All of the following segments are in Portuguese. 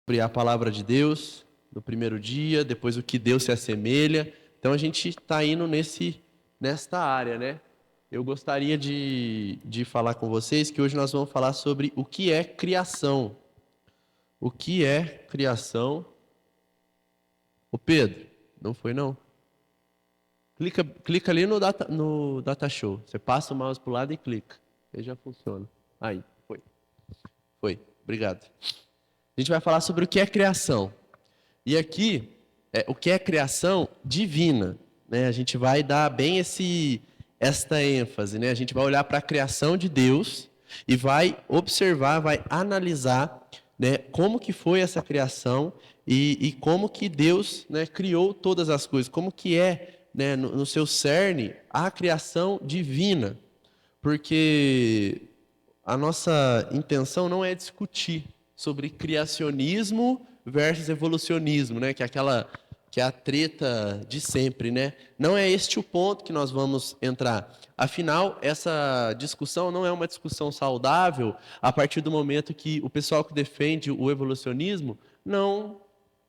sobre a palavra de Deus no primeiro dia, depois o que Deus se assemelha. Então a gente está indo nesta área, né? Eu gostaria de falar com vocês que hoje nós vamos falar sobre o que é criação. O que é criação? Ô Pedro, não foi não? Clica ali no data Show. Você passa o mouse para o lado e clica. Aí já funciona. Aí, foi. Obrigado. A gente vai falar sobre o que é criação. E aqui, o que é criação divina, né? A gente vai dar bem esta ênfase, né? A gente vai olhar para a criação de Deus e vai observar, vai analisar, né, como que foi essa criação e como que Deus, né, criou todas as coisas, como que é, né, no seu cerne, a criação divina. Porque a nossa intenção não é discutir sobre criacionismo versus evolucionismo, né? Que é a treta de sempre, né? Não é este o ponto que nós vamos entrar. Afinal, essa discussão não é uma discussão saudável a partir do momento que o pessoal que defende o evolucionismo não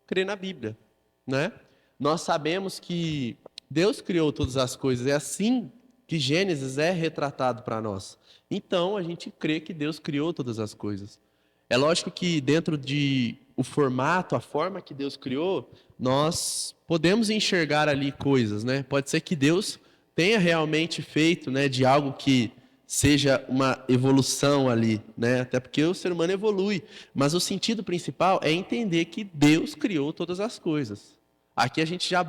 crê na Bíblia, né? Nós sabemos que Deus criou todas as coisas, é assim que Gênesis é retratado para nós. Então, a gente crê que Deus criou todas as coisas. É lógico que dentro de o formato, a forma que Deus criou, nós podemos enxergar ali coisas, né? Pode ser que Deus tenha realmente feito, né, de algo que seja uma evolução ali, né? Até porque o ser humano evolui, mas o sentido principal é entender que Deus criou todas as coisas. Aqui a gente já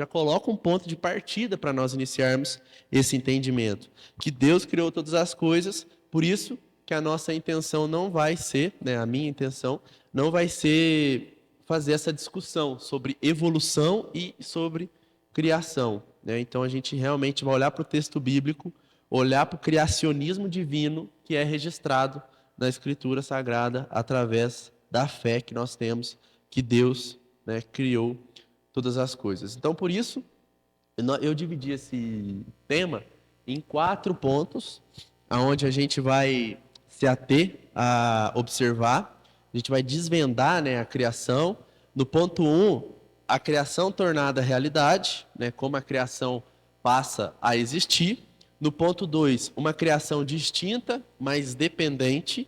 coloca um ponto de partida para nós iniciarmos esse entendimento, que Deus criou todas as coisas, por isso que a nossa intenção não vai ser, né, a minha intenção, não vai ser fazer essa discussão sobre evolução e sobre criação, né? Então a gente realmente vai olhar para o texto bíblico, olhar para o criacionismo divino que é registrado na Escritura Sagrada através da fé que nós temos que Deus, né, criou todas as coisas. Então, por isso, eu dividi esse tema em 4 pontos, onde a gente vai se ater a observar, a gente vai desvendar, né, a criação. No ponto 1, a criação tornada realidade, né, como a criação passa a existir. No ponto 2, uma criação distinta, mas dependente.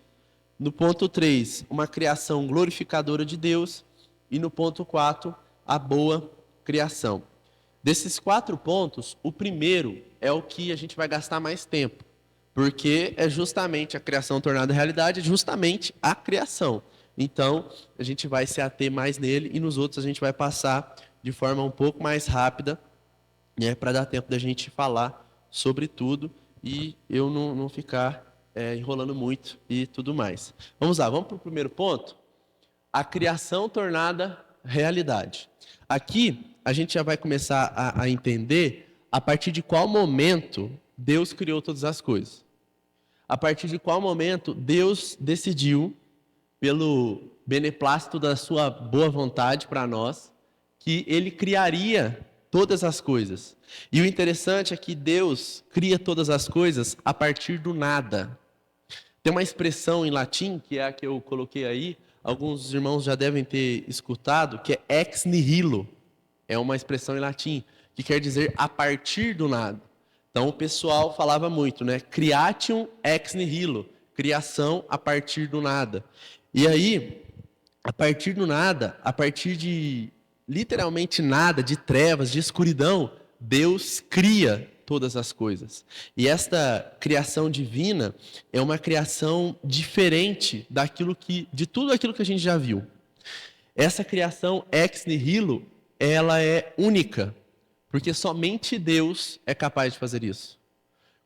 No ponto 3, uma criação glorificadora de Deus. E no ponto 4, a boa criação. Desses 4 pontos, o primeiro é o que a gente vai gastar mais tempo, porque é justamente a criação tornada realidade, é justamente a criação. Então, a gente vai se ater mais nele e nos outros a gente vai passar de forma um pouco mais rápida, né, para dar tempo da gente falar sobre tudo e eu não ficar enrolando muito e tudo mais. Vamos lá, vamos para o primeiro ponto? A criação tornada realidade. Aqui, a gente já vai começar a entender a partir de qual momento Deus criou todas as coisas. A partir de qual momento Deus decidiu, pelo beneplácito da sua boa vontade para nós, que Ele criaria todas as coisas. E o interessante é que Deus cria todas as coisas a partir do nada. Tem uma expressão em latim, que é a que eu coloquei aí, alguns irmãos já devem ter escutado, que é ex nihilo. É uma expressão em latim, que quer dizer a partir do nada. Então o pessoal falava muito, né? Creatium ex nihilo, criação a partir do nada. E aí, a partir do nada, a partir de literalmente nada, de trevas, de escuridão, Deus cria todas as coisas. E esta criação divina é uma criação diferente de tudo aquilo que a gente já viu. Essa criação ex nihilo, ela é única, porque somente Deus é capaz de fazer isso.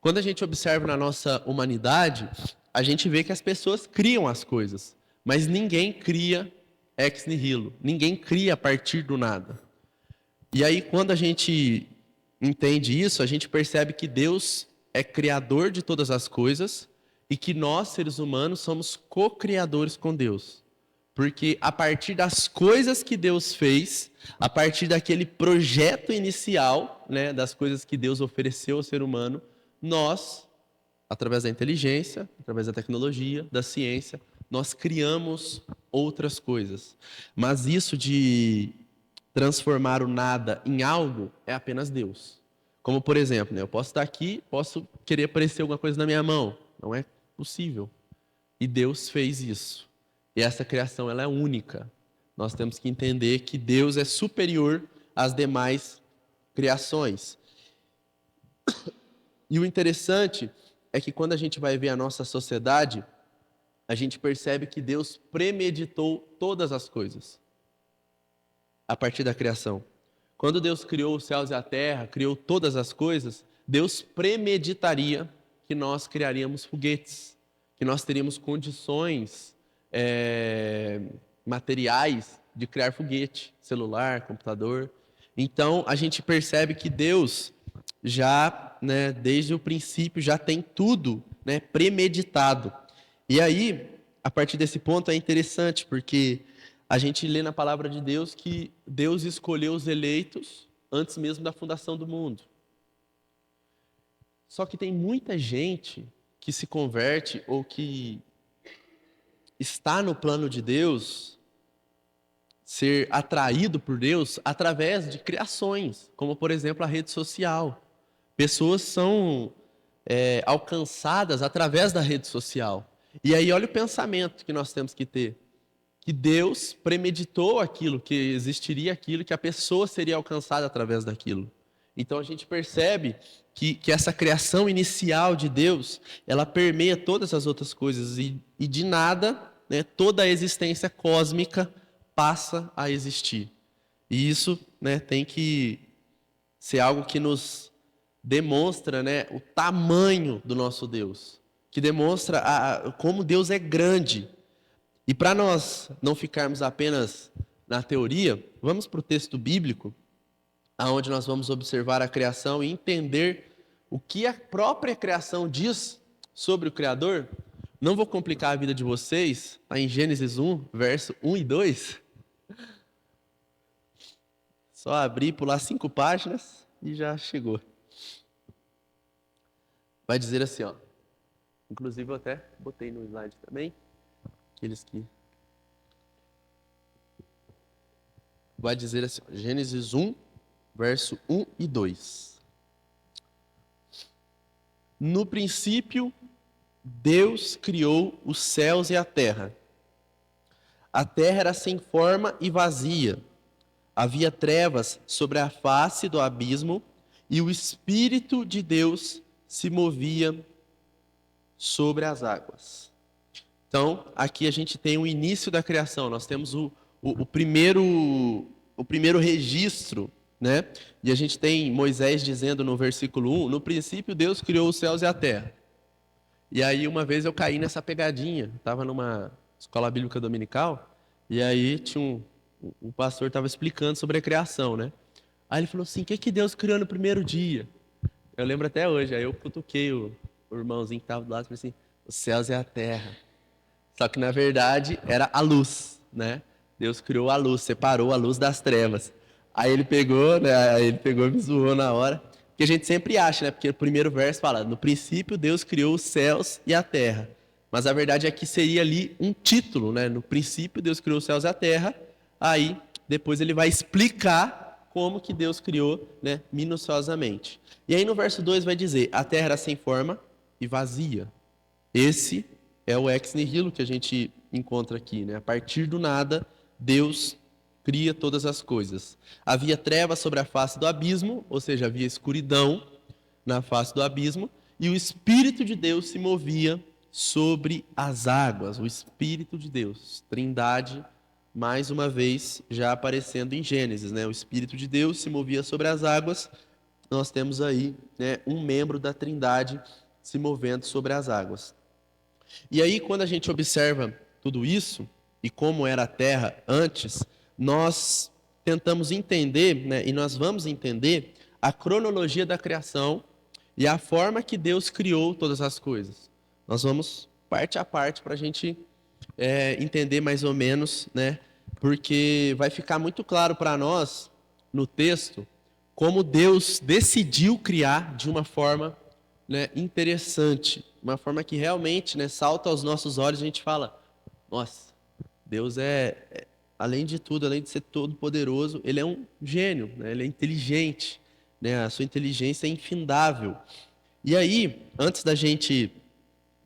Quando a gente observa na nossa humanidade, a gente vê que as pessoas criam as coisas, mas ninguém cria ex nihilo, ninguém cria a partir do nada. E aí, quando a gente entende isso, a gente percebe que Deus é criador de todas as coisas e que nós, seres humanos, somos co-criadores com Deus. Porque a partir das coisas que Deus fez, a partir daquele projeto inicial, né, das coisas que Deus ofereceu ao ser humano, nós, através da inteligência, através da tecnologia, da ciência, nós criamos outras coisas. Mas isso de transformar o nada em algo é apenas Deus. Como, por exemplo, né, eu posso estar aqui, posso querer aparecer alguma coisa na minha mão. Não é possível. E Deus fez isso. E essa criação ela é única. Nós temos que entender que Deus é superior às demais criações. E o interessante é que quando a gente vai ver a nossa sociedade, a gente percebe que Deus premeditou todas as coisas a partir da criação. Quando Deus criou os céus e a terra, criou todas as coisas, Deus premeditaria que nós criaríamos foguetes, que nós teríamos condições materiais de criar foguete, celular, computador. Então, a gente percebe que Deus já, né, desde o princípio, já tem tudo, né, premeditado. E aí, a partir desse ponto é interessante, porque a gente lê na palavra de Deus que Deus escolheu os eleitos antes mesmo da fundação do mundo. Só que tem muita gente que se converte ou que está no plano de Deus, ser atraído por Deus através de criações, como por exemplo a rede social. Pessoas são alcançadas através da rede social. E aí olha o pensamento que nós temos que ter. Que Deus premeditou aquilo, que existiria aquilo, que a pessoa seria alcançada através daquilo. Então a gente percebe que essa criação inicial de Deus, ela permeia todas as outras coisas e de nada, né, toda a existência cósmica passa a existir. E isso, né, tem que ser algo que nos demonstra, né, o tamanho do nosso Deus, que demonstra como Deus é grande. E para nós não ficarmos apenas na teoria, vamos para o texto bíblico, onde nós vamos observar a criação e entender o que a própria criação diz sobre o Criador. Não vou complicar a vida de vocês, está em Gênesis 1, verso 1 e 2. Só abrir, pular 5 páginas e já chegou. Vai dizer assim, ó. Inclusive eu até botei no slide também. Aqueles que... Vai dizer assim, ó, Gênesis 1, verso 1 e 2. No princípio, Deus criou os céus e a terra. A terra era sem forma e vazia. Havia trevas sobre a face do abismo e o Espírito de Deus se movia sobre as águas. Então, aqui a gente tem o início da criação. Nós temos o primeiro registro, né? E a gente tem Moisés dizendo no versículo 1, no princípio Deus criou os céus e a terra. E aí uma vez eu caí nessa pegadinha, estava numa escola bíblica dominical, e aí tinha um pastor estava explicando sobre a criação, né? Aí ele falou assim, o que Deus criou no primeiro dia? Eu lembro até hoje, aí eu cutuquei o irmãozinho que estava do lado e falei assim, os céus e a terra. Só que na verdade era a luz, né? Deus criou a luz, separou a luz das trevas. Aí ele pegou, né? Aí ele pegou e me zoou na hora. Que a gente sempre acha, né? Porque o primeiro verso fala, no princípio Deus criou os céus e a terra. Mas a verdade é que seria ali um título, né? No princípio Deus criou os céus e a terra. Aí depois ele vai explicar como que Deus criou, né? Minuciosamente. E aí no verso 2 vai dizer, a terra era sem forma e vazia. Esse é o ex nihilo que a gente encontra aqui, né? A partir do nada, Deus cria todas as coisas. Havia trevas sobre a face do abismo, ou seja, havia escuridão na face do abismo, e o Espírito de Deus se movia sobre as águas. O Espírito de Deus, Trindade, mais uma vez, já aparecendo em Gênesis, né? O Espírito de Deus se movia sobre as águas. Nós temos aí, né, um membro da Trindade se movendo sobre as águas. E aí, quando a gente observa tudo isso, e como era a terra antes, nós tentamos entender, né, e nós vamos entender a cronologia da criação e a forma que Deus criou todas as coisas. Nós vamos parte a parte para a gente entender mais ou menos, né, porque vai ficar muito claro para nós, no texto, como Deus decidiu criar de uma forma, né, interessante, uma forma que realmente, né, salta aos nossos olhos e a gente fala, nossa, Deus além de tudo, além de ser todo poderoso, ele é um gênio, né? Ele é inteligente, né? A sua inteligência é infindável. E aí, antes da gente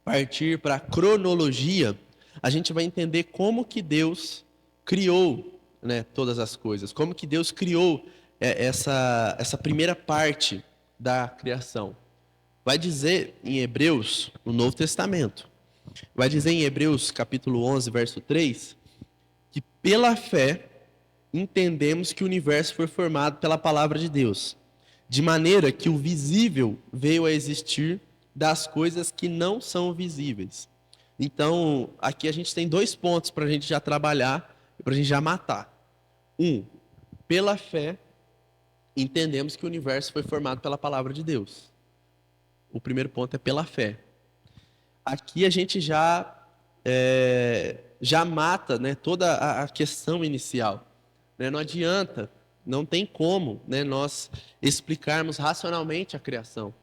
partir para a cronologia, a gente vai entender como que Deus criou, né, todas as coisas, como que Deus criou essa primeira parte da criação. Vai dizer em Hebreus, no Novo Testamento, vai dizer em Hebreus capítulo 11, verso 3, que pela fé entendemos que o universo foi formado pela palavra de Deus, de maneira que o visível veio a existir das coisas que não são visíveis. Então, aqui a gente tem 2 pontos para a gente já trabalhar e para a gente já matar. Pela fé, entendemos que o universo foi formado pela palavra de Deus. O primeiro ponto é pela fé. Aqui a gente já mata, né, toda a questão inicial. Né? Não adianta, não tem como, né, nós explicarmos racionalmente a criação.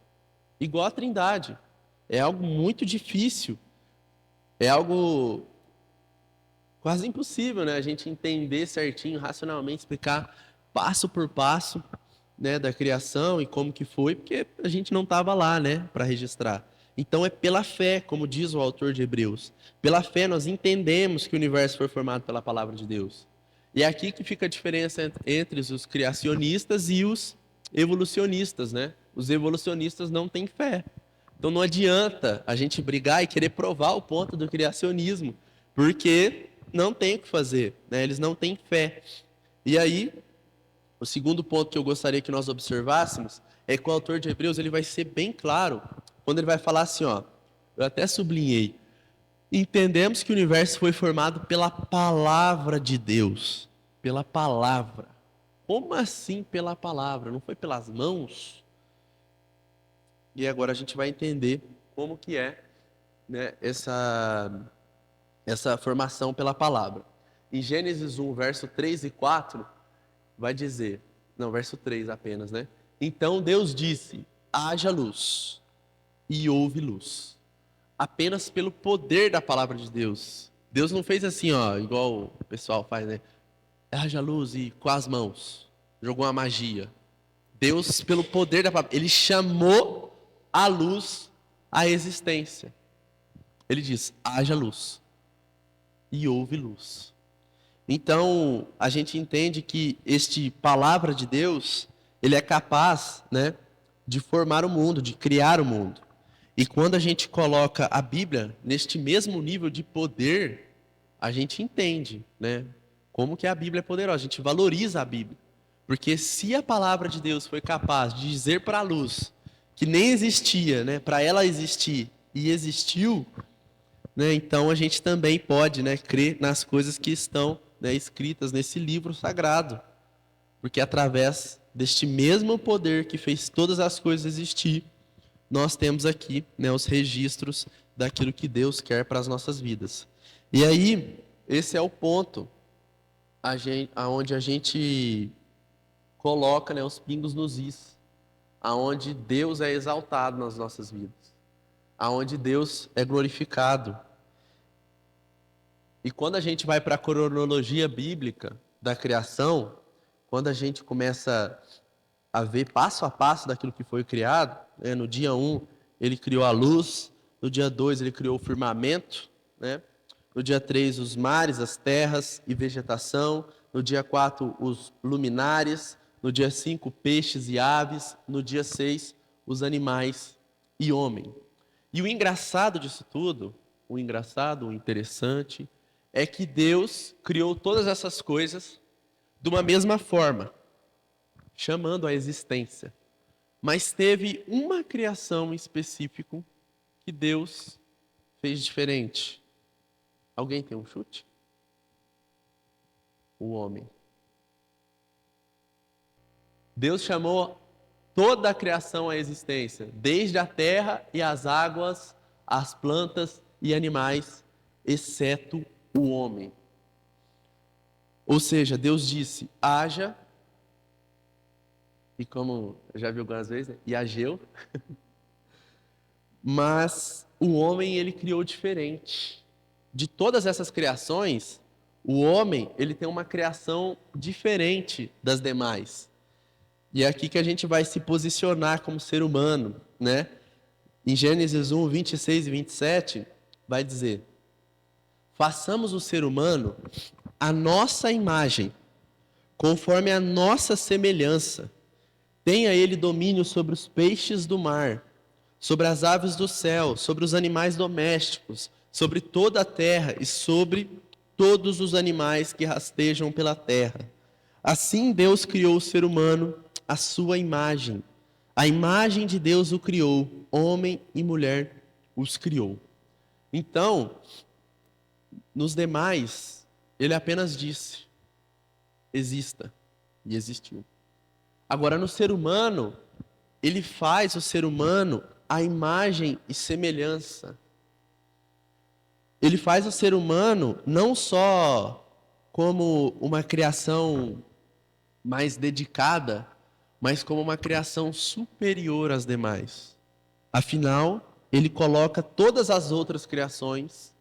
Igual a Trindade. É algo muito difícil. É algo quase impossível, né? A gente entender certinho, racionalmente, explicar passo por passo, né, da criação e como que foi, porque a gente não estava lá, né, para registrar. Então é pela fé, como diz o autor de Hebreus. Pela fé nós entendemos que o universo foi formado pela palavra de Deus. E é aqui que fica a diferença entre os criacionistas e os evolucionistas, né? Os evolucionistas não têm fé. Então não adianta a gente brigar e querer provar o ponto do criacionismo, porque não tem o que fazer, né? Eles não têm fé. E aí, o segundo ponto que eu gostaria que nós observássemos é que o autor de Hebreus ele vai ser bem claro quando ele vai falar assim, ó, eu até sublinhei, entendemos que o universo foi formado pela palavra de Deus, pela palavra. Como assim pela palavra? Não foi pelas mãos? E agora a gente vai entender como que é, né, essa formação pela palavra. Em Gênesis 1, verso 3 e 4, vai dizer, não, verso 3 apenas, né? Então Deus disse, haja luz, e houve luz. Apenas pelo poder da palavra de Deus. Deus não fez assim, ó, igual o pessoal faz, né? Haja luz e com as mãos. Jogou uma magia. Deus, pelo poder da palavra, ele chamou a luz à existência. Ele diz, haja luz. E houve luz. Então, a gente entende que este palavra de Deus, ele é capaz, né, de formar o mundo, de criar o mundo. E quando a gente coloca a Bíblia neste mesmo nível de poder, a gente entende, né, como que a Bíblia é poderosa, a gente valoriza a Bíblia. Porque se a palavra de Deus foi capaz de dizer para a luz que nem existia, né, para ela existir e existiu, né, então a gente também pode, né, crer nas coisas que estão, né, escritas nesse livro sagrado. Porque através deste mesmo poder que fez todas as coisas existir, nós temos aqui, né, os registros daquilo que Deus quer para as nossas vidas. E aí, esse é o ponto aonde a gente coloca, né, os pingos nos is, aonde Deus é exaltado nas nossas vidas, aonde Deus é glorificado. E quando a gente vai para a cronologia bíblica da criação, quando a gente começa a ver passo a passo daquilo que foi criado, né? No dia 1, ele criou a luz, no dia 2, ele criou o firmamento, né? No dia 3, os mares, as terras e vegetação, no dia 4, os luminares, no dia 5, peixes e aves, no dia 6, os animais e homem. E o engraçado disso tudo, o engraçado, o interessante, é que Deus criou todas essas coisas de uma mesma forma, chamando a existência. Mas teve uma criação em específico que Deus fez diferente. Alguém tem um chute? O homem. Deus chamou toda a criação à existência, desde a terra e as águas, as plantas e animais, exceto o homem. Ou seja, Deus disse, haja, e como já viu algumas vezes, né? E ageu, mas o homem ele criou diferente. de todas essas criações, o homem, ele tem uma criação diferente das demais. E é aqui que a gente vai se posicionar como ser humano, né? Em Gênesis 1, 26 e 27, vai dizer: façamos o ser humano a nossa imagem, conforme a nossa semelhança. Tenha ele domínio sobre os peixes do mar, sobre as aves do céu, sobre os animais domésticos, sobre toda a terra e sobre todos os animais que rastejam pela terra. Assim Deus criou o ser humano à sua imagem. A imagem de Deus o criou, homem e mulher os criou. Então, nos demais, ele apenas disse: exista, e existiu. Agora, no ser humano, ele faz o ser humano à imagem e semelhança. Ele faz o ser humano não só como uma criação mais dedicada, mas como uma criação superior às demais. Afinal, ele coloca todas as outras criações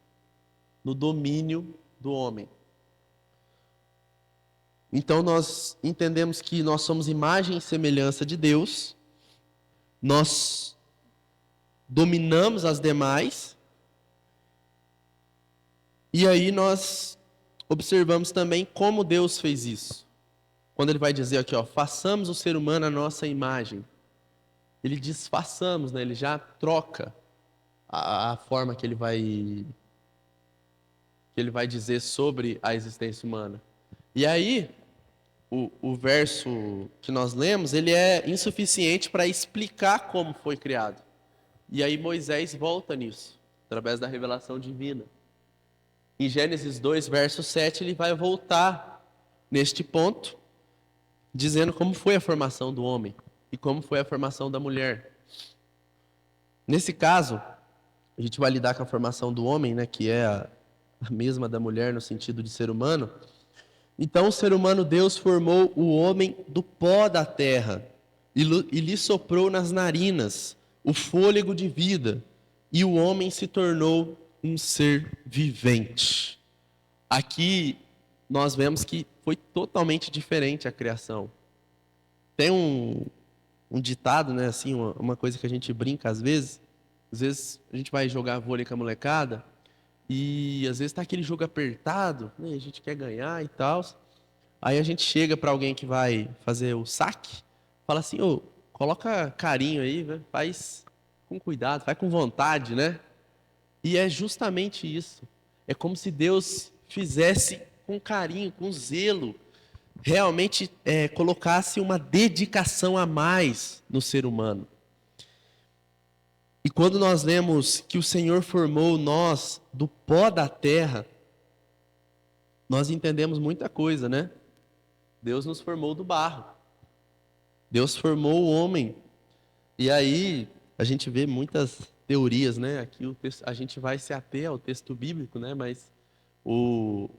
no domínio do homem. Então nós entendemos que nós somos imagem e semelhança de Deus, nós dominamos as demais, e aí nós observamos também como Deus fez isso. Quando ele vai dizer aqui, ó, façamos o ser humano a nossa imagem. Ele diz façamos, né? Ele já troca a forma que ele vai dizer sobre a existência humana. E aí, o verso que nós lemos, ele é insuficiente para explicar como foi criado. E aí Moisés volta nisso, através da revelação divina. Em Gênesis 2, verso 7, ele vai voltar neste ponto, dizendo como foi a formação do homem e como foi a formação da mulher. Nesse caso, a gente vai lidar com a formação do homem, né, que é a mesma da mulher no sentido de ser humano. Então, o ser humano, Deus formou o homem do pó da terra e lhe soprou nas narinas o fôlego de vida, e o homem se tornou um ser vivente. Aqui nós vemos que foi totalmente diferente a criação. Tem um ditado, né, assim, uma coisa que a gente brinca às vezes a gente vai jogar vôlei com a molecada, e às vezes tá aquele jogo apertado, né, a gente quer ganhar e tal. Aí a gente chega para alguém que vai fazer o saque, fala assim: ô, coloca carinho aí, né? Faz com cuidado, faz com vontade, né? E é justamente isso. É como se Deus fizesse com carinho, com zelo, realmente colocasse uma dedicação a mais no ser humano. E quando nós lemos que o Senhor formou nós do pó da terra, nós entendemos muita coisa, né? Deus nos formou do barro. Deus formou o homem. E aí a gente vê muitas teorias, né? Aqui a gente vai se ater ao texto bíblico, né? Mas o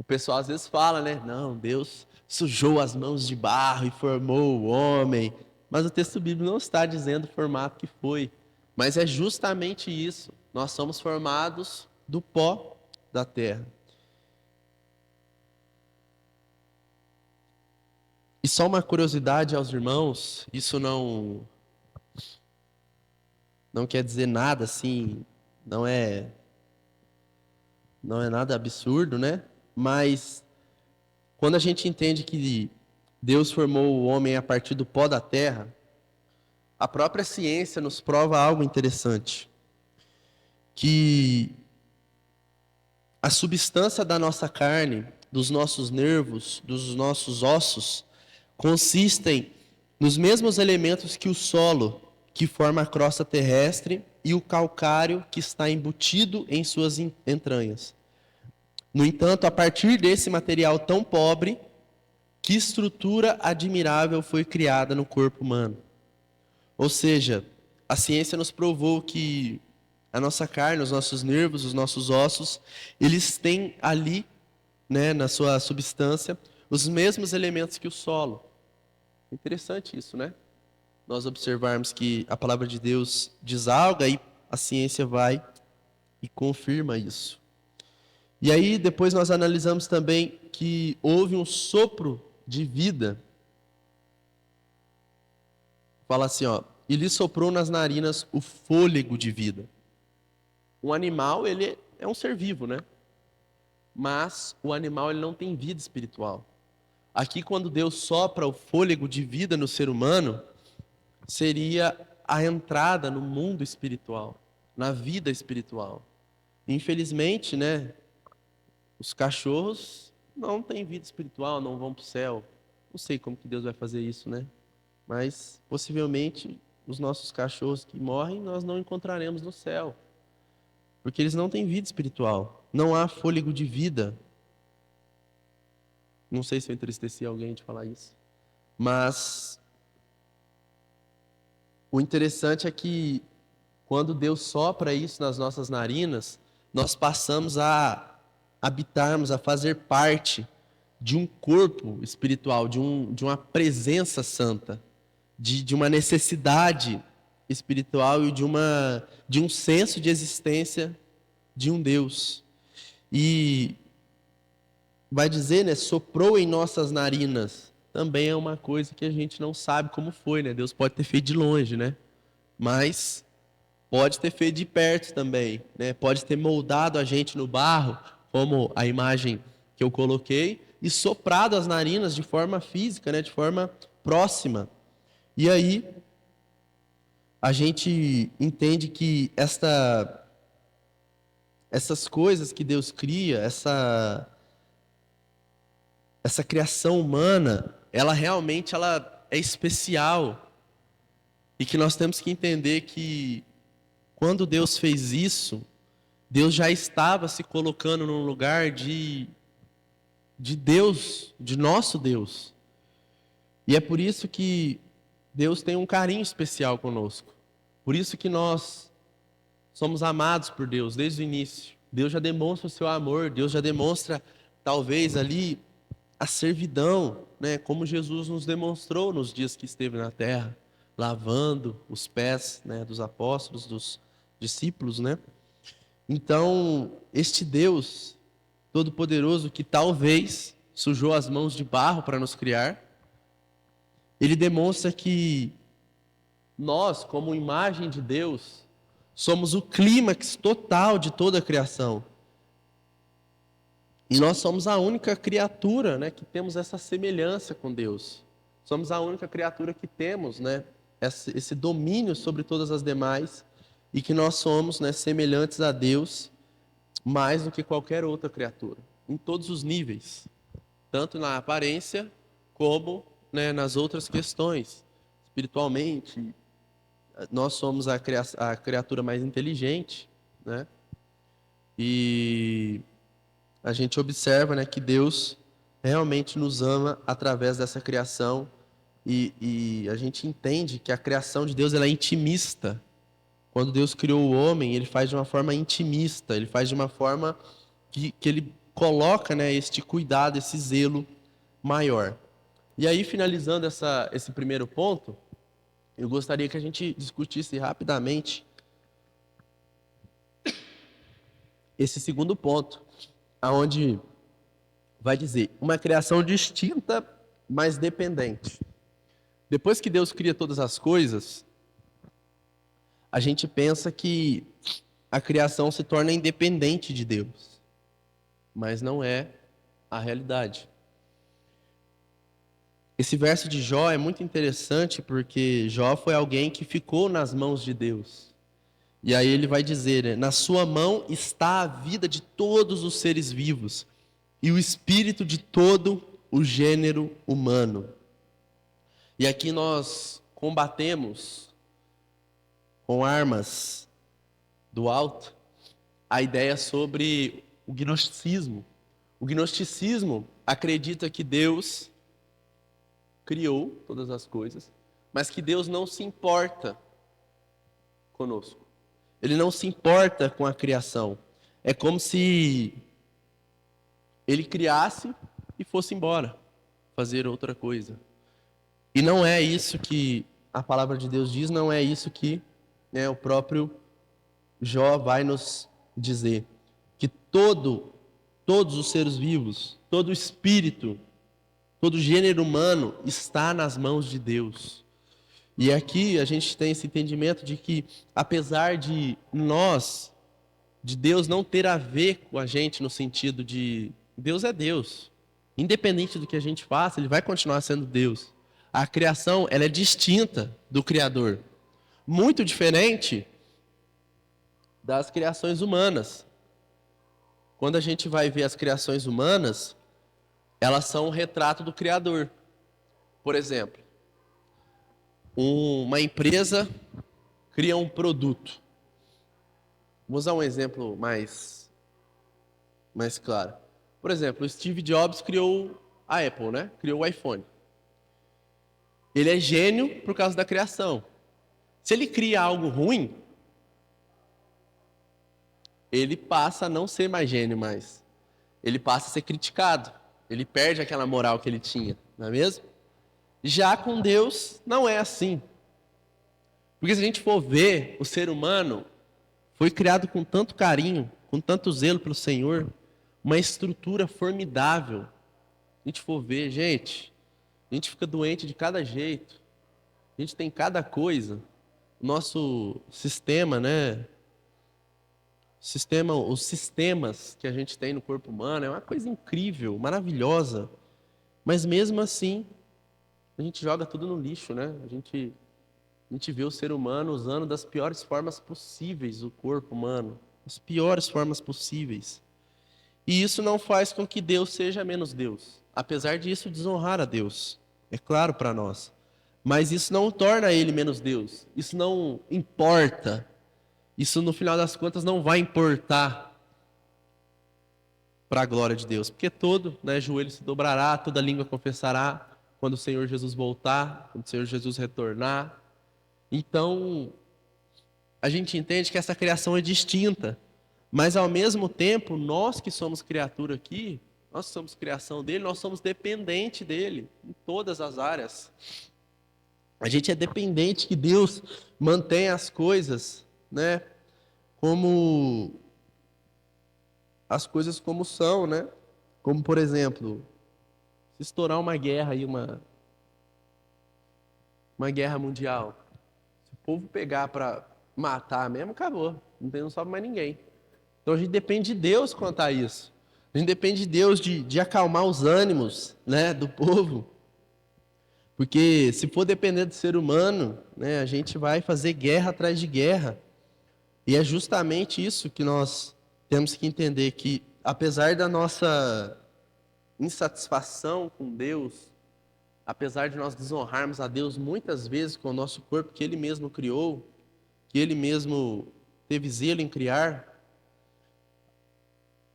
pessoal às vezes fala, né? Não, Deus sujou as mãos de barro e formou o homem. Mas o texto bíblico não está dizendo o formato que foi. Mas é justamente isso. Nós somos formados do pó da terra. E só uma curiosidade aos irmãos, isso não quer dizer nada assim, não é nada absurdo, né? Mas quando a gente entende que Deus formou o homem a partir do pó da terra, a própria ciência nos prova algo interessante, que a substância da nossa carne, dos nossos nervos, dos nossos ossos, consistem nos mesmos elementos que o solo, que forma a crosta terrestre, e o calcário que está embutido em suas entranhas. No entanto, a partir desse material tão pobre, que estrutura admirável foi criada no corpo humano. Ou seja, a ciência nos provou que a nossa carne, os nossos nervos, os nossos ossos, eles têm ali, né, na sua substância, os mesmos elementos que o solo. Interessante isso, né? Nós observarmos que a palavra de Deus diz algo, aí a ciência vai e confirma isso. E aí depois nós analisamos também que houve um sopro de vida. Fala assim, ó, e lhe soprou nas narinas o fôlego de vida. Um animal, ele é um ser vivo, né? Mas o animal, ele não tem vida espiritual. Aqui, quando Deus sopra o fôlego de vida no ser humano, seria a entrada no mundo espiritual, na vida espiritual. Infelizmente, né, os cachorros não têm vida espiritual, não vão para o céu. Não sei como que Deus vai fazer isso, né? Mas, possivelmente, os nossos cachorros que morrem, nós não encontraremos no céu. Porque eles não têm vida espiritual. Não há fôlego de vida. Não sei se eu entristeci alguém de falar isso. Mas o interessante é que quando Deus sopra isso nas nossas narinas, nós passamos a habitarmos, a fazer parte de um corpo espiritual, de uma presença santa, de uma necessidade espiritual e de um senso de existência de um Deus. E vai dizer, né, soprou em nossas narinas. Também é uma coisa que a gente não sabe como foi, né? Deus pode ter feito de longe, né? Mas pode ter feito de perto também, né? Pode ter moldado a gente no barro, como a imagem que eu coloquei, e soprado as narinas de forma física, né? De forma próxima. E aí a gente entende que essas coisas que Deus cria, essa criação humana, ela realmente é especial. E que nós temos que entender que quando Deus fez isso, Deus já estava se colocando num lugar de Deus, de nosso Deus. E é por isso que Deus tem um carinho especial conosco. Por isso que nós somos amados por Deus desde o início. Deus já demonstra o seu amor, Deus já demonstra, talvez ali, a servidão, né? Como Jesus nos demonstrou nos dias que esteve na terra, lavando os pés, né, dos apóstolos, dos discípulos, né? Então, este Deus Todo-Poderoso que talvez sujou as mãos de barro para nos criar, ele demonstra que nós, como imagem de Deus, somos o clímax total de toda a criação. E nós somos a única criatura, né, que temos essa semelhança com Deus. Somos a única criatura que temos, né, esse domínio sobre todas as demais e que nós somos, né, semelhantes a Deus mais do que qualquer outra criatura, em todos os níveis, tanto na aparência como, né, nas outras questões. Espiritualmente, nós somos a criatura mais inteligente, né? E a gente observa, né, que Deus realmente nos ama através dessa criação e a gente entende que a criação de Deus ela é intimista. Quando Deus criou o homem, ele faz de uma forma intimista, ele faz de uma forma que ele coloca, né, este cuidado, esse zelo maior. E aí, finalizando esse primeiro ponto, eu gostaria que a gente discutisse rapidamente esse segundo ponto, aonde vai dizer uma criação distinta, mas dependente. Depois que Deus cria todas as coisas, a gente pensa que a criação se torna independente de Deus, mas não é a realidade. Esse verso de Jó é muito interessante porque Jó foi alguém que ficou nas mãos de Deus. E aí ele vai dizer, né, na sua mão está a vida de todos os seres vivos e o espírito de todo o gênero humano. E aqui nós combatemos com armas do alto a ideia sobre o gnosticismo. O gnosticismo acredita que Deus criou todas as coisas, mas que Deus não se importa conosco. Ele não se importa com a criação. É como se ele criasse e fosse embora, fazer outra coisa. E não é isso que a palavra de Deus diz, não é isso que, né, o próprio Jó vai nos dizer. Que todo todos os seres vivos, todo o espírito, todo o gênero humano está nas mãos de Deus. E aqui a gente tem esse entendimento de que, apesar de Deus não ter a ver com a gente no sentido de Deus é Deus. Independente do que a gente faça, Ele vai continuar sendo Deus. A criação, ela é distinta do Criador. Muito diferente das criações humanas. Quando a gente vai ver as criações humanas, elas são um retrato do Criador. Por exemplo, uma empresa cria um produto. Vou usar um exemplo mais claro. Por exemplo, o Steve Jobs criou a Apple, né? Criou o iPhone. Ele é gênio por causa da criação. Se ele cria algo ruim, ele passa a não ser mais gênio mais. Ele passa a ser criticado. Ele perde aquela moral que ele tinha, não é mesmo? Já com Deus, não é assim. Porque se a gente for ver, o ser humano foi criado com tanto carinho, com tanto zelo pelo Senhor, uma estrutura formidável. Se a gente for ver, gente, a gente fica doente de cada jeito. A gente tem cada coisa. O nosso sistema, né? Os sistemas que a gente tem no corpo humano é uma coisa incrível, maravilhosa. Mas mesmo assim, a gente joga tudo no lixo, né? A gente vê o ser humano usando das piores formas possíveis o corpo humano. As piores formas possíveis. E isso não faz com que Deus seja menos Deus. Apesar disso desonrar a Deus. É claro para nós. Mas isso não torna ele menos Deus. Isso não importa. Isso, no final das contas, não vai importar para a glória de Deus. Porque todo, né, joelho se dobrará, toda língua confessará quando o Senhor Jesus voltar, quando o Senhor Jesus retornar. Então, a gente entende que essa criação é distinta. Mas, ao mesmo tempo, nós que somos criatura aqui, nós que somos criação dele, nós somos dependentes dele em todas as áreas. A gente é dependente que Deus mantenha as coisas, né? Como as coisas como são, né? Como, por exemplo, se estourar uma guerra aí, uma guerra mundial, se o povo pegar para matar mesmo, acabou. Não sobe mais ninguém. Então a gente depende de Deus quanto a isso. A gente depende de Deus de acalmar os ânimos, né, do povo. Porque se for depender do ser humano, né, a gente vai fazer guerra atrás de guerra. E é justamente isso que nós temos que entender, que apesar da nossa insatisfação com Deus, apesar de nós desonrarmos a Deus muitas vezes com o nosso corpo que Ele mesmo criou, que Ele mesmo teve zelo em criar,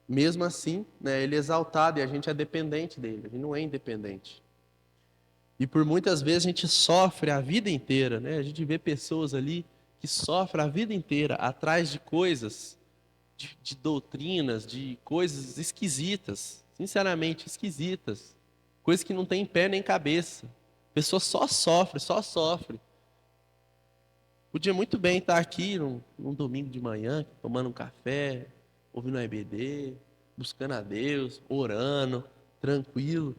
mesmo assim, né, Ele é exaltado e a gente é dependente dEle, a gente não é independente. E por muitas vezes a gente sofre a vida inteira, né? A gente vê pessoas ali que sofrem a vida inteira atrás de coisas, de doutrinas, de coisas esquisitas, sinceramente esquisitas, coisas que não têm pé nem cabeça. A pessoa só sofre. Podia muito bem estar aqui num domingo de manhã, tomando um café, ouvindo a EBD, buscando a Deus, orando, tranquilo,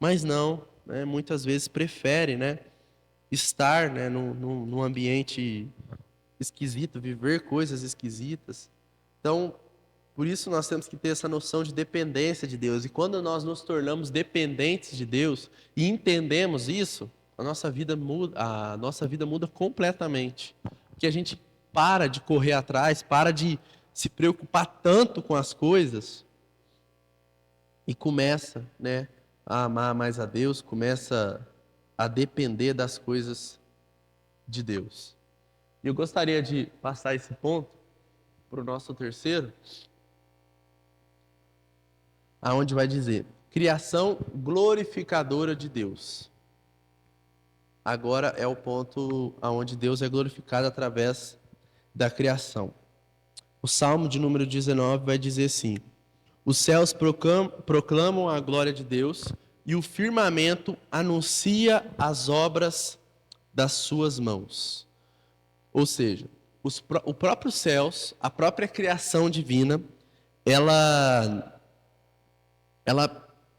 mas não. Né, muitas vezes prefere, né, estar, né, num ambiente esquisito, viver coisas esquisitas. Então, por isso nós temos que ter essa noção de dependência de Deus. E quando nós nos tornamos dependentes de Deus e entendemos isso, a nossa vida muda completamente. Porque a gente para de correr atrás, para de se preocupar tanto com as coisas e começa, né, a amar mais a Deus, começa a depender das coisas de Deus. E eu gostaria de passar esse ponto para o nosso terceiro, aonde vai dizer, criação glorificadora de Deus. Agora é o ponto aonde Deus é glorificado através da criação. O Salmo de número 19 vai dizer assim, os céus proclamam a glória de Deus e o firmamento anuncia as obras das suas mãos. Ou seja, o próprio céus, a própria criação divina, ela ela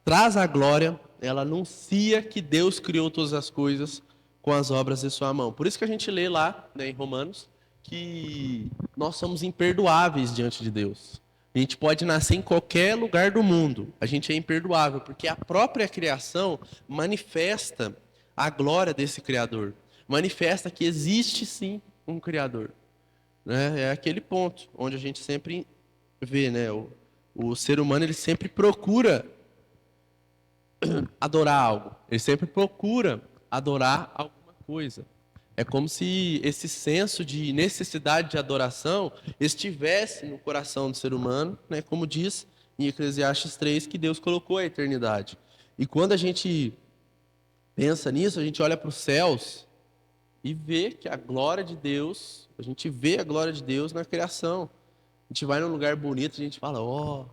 traz a glória, ela anuncia que Deus criou todas as coisas com as obras de sua mão. Por isso que a gente lê lá, né, em Romanos, que nós somos imperdoáveis diante de Deus. A gente pode nascer em qualquer lugar do mundo, a gente é imperdoável, porque a própria criação manifesta a glória desse Criador, manifesta que existe sim um Criador. Né? É aquele ponto onde a gente sempre vê, né? O ser humano ele sempre procura adorar algo, ele sempre procura adorar alguma coisa. É como se esse senso de necessidade de adoração estivesse no coração do ser humano, né? Como diz em Eclesiastes 3, que Deus colocou a eternidade. E quando a gente pensa nisso, a gente olha para os céus e vê que a glória de Deus, a gente vê a glória de Deus na criação. A gente vai num lugar bonito, a gente fala, ó,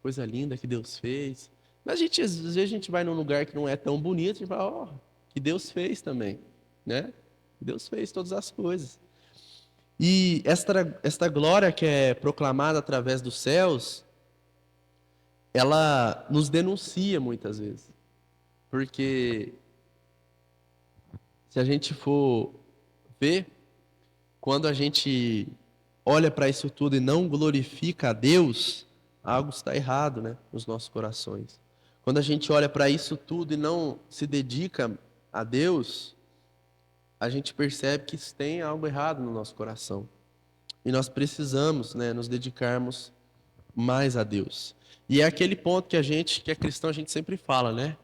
coisa linda que Deus fez. Mas às vezes a gente vai num lugar que não é tão bonito, a gente fala, ó, que Deus fez também, né? Deus fez todas as coisas. E esta glória que é proclamada através dos céus, ela nos denuncia muitas vezes. Porque se a gente for ver, quando a gente olha para isso tudo e não glorifica a Deus, algo está errado, né, nos nossos corações. Quando a gente olha para isso tudo e não se dedica a Deus, a gente percebe que tem algo errado no nosso coração. E nós precisamos, né, nos dedicarmos mais a Deus. E é aquele ponto que a gente, que é cristão, a gente sempre fala, né?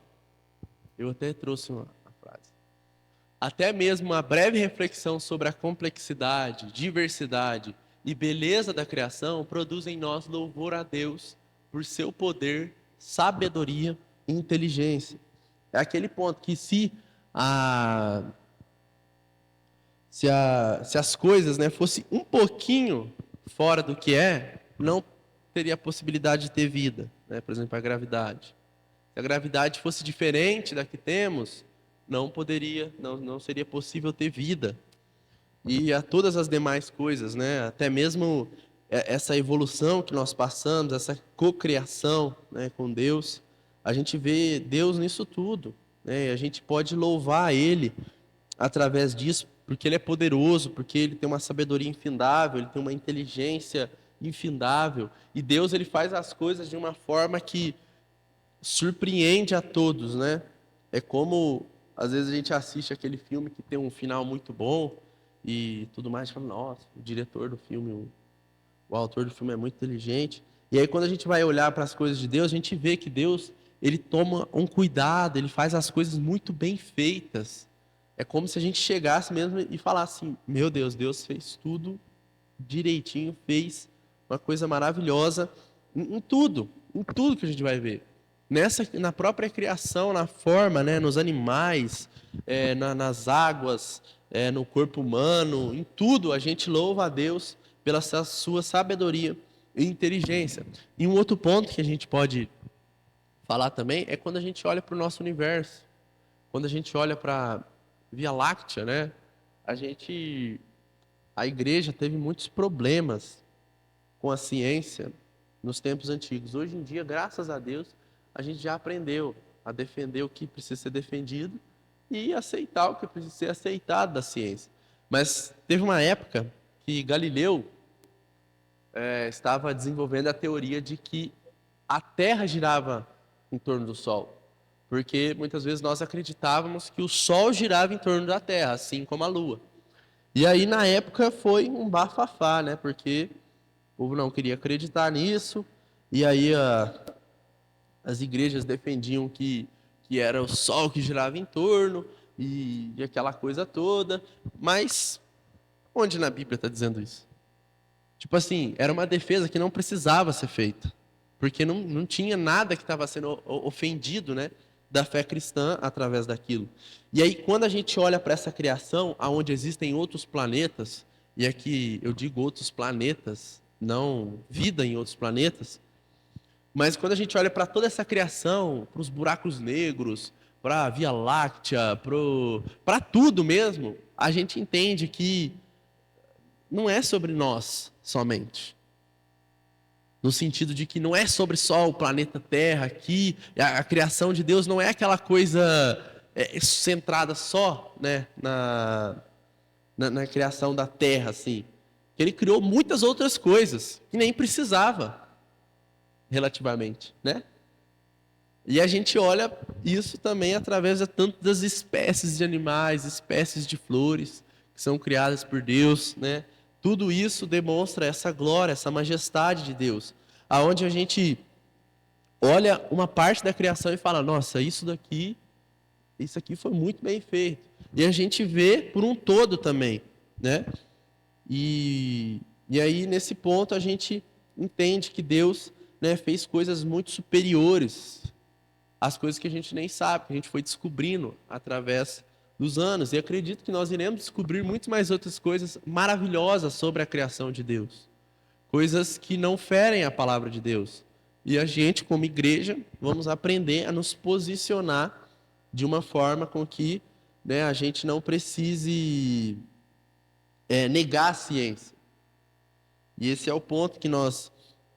Eu até trouxe uma frase. Até mesmo uma breve reflexão sobre a complexidade, diversidade e beleza da criação produz em nós louvor a Deus por seu poder, sabedoria e inteligência. É aquele ponto que se as coisas, né, fossem um pouquinho fora do que não teria a possibilidade de ter vida, né? Por exemplo, a gravidade. Se a gravidade fosse diferente da que temos, não seria possível ter vida. E a todas as demais coisas, né? Até mesmo essa evolução que nós passamos, essa cocriação, né, com Deus, a gente vê Deus nisso tudo, né? E a gente pode louvar Ele através disso, porque Ele é poderoso, porque Ele tem uma sabedoria infindável, Ele tem uma inteligência infindável. E Deus, Ele faz as coisas de uma forma que surpreende a todos, né? É como às vezes a gente assiste aquele filme que tem um final muito bom e tudo mais, e fala, nossa, o diretor do filme, o autor do filme é muito inteligente. E aí quando a gente vai olhar para as coisas de Deus, a gente vê que Deus, ele toma um cuidado, ele faz as coisas muito bem feitas. É como se a gente chegasse mesmo e falasse assim, meu Deus, Deus fez tudo direitinho, fez uma coisa maravilhosa em tudo que a gente vai ver. Na própria criação, na forma, né, nos animais, nas águas, no corpo humano, em tudo a gente louva a Deus pela sua sabedoria e inteligência. E um outro ponto que a gente pode falar também é quando a gente olha para o nosso universo, quando a gente olha para a Via Láctea, né, a igreja teve muitos problemas com a ciência nos tempos antigos. Hoje em dia, graças a Deus, a gente já aprendeu a defender o que precisa ser defendido e aceitar o que precisa ser aceitado da ciência. Mas teve uma época que Galileu estava desenvolvendo a teoria de que a Terra girava em torno do Sol. Porque muitas vezes nós acreditávamos que o Sol girava em torno da Terra, assim como a Lua. E aí, na época, foi um bafafá, né? Porque o povo não queria acreditar nisso. E aí as igrejas defendiam que era o Sol que girava em torno e aquela coisa toda. Mas onde na Bíblia está dizendo isso? Tipo assim, era uma defesa que não precisava ser feita. Porque não tinha nada que estava sendo ofendido, né, da fé cristã através daquilo. E aí, quando a gente olha para essa criação, onde existem outros planetas, e aqui eu digo outros planetas, não vida em outros planetas, mas quando a gente olha para toda essa criação, para os buracos negros, para a Via Láctea, para tudo mesmo, a gente entende que não é sobre nós somente. no sentido de que não é sobre só o planeta Terra aqui, a criação de Deus não é aquela coisa centrada só, né, na criação da Terra, assim. Ele criou muitas outras coisas que nem precisava, relativamente, né? E a gente olha isso também através de tantas espécies de animais, espécies de flores que são criadas por Deus, né? Tudo isso demonstra essa glória, essa majestade de Deus, aonde a gente olha uma parte da criação e fala: nossa, isso aqui foi muito bem feito. E a gente vê por um todo também, né? E aí, nesse ponto, a gente entende que Deus, né, fez coisas muito superiores às coisas que a gente nem sabe, que a gente foi descobrindo através dos anos. E acredito que nós iremos descobrir muito mais outras coisas maravilhosas sobre a criação de Deus. Coisas que não ferem a palavra de Deus. E a gente, como igreja, vamos aprender a nos posicionar de uma forma com que, né, a gente não precise negar a ciência. E esse é o ponto que nós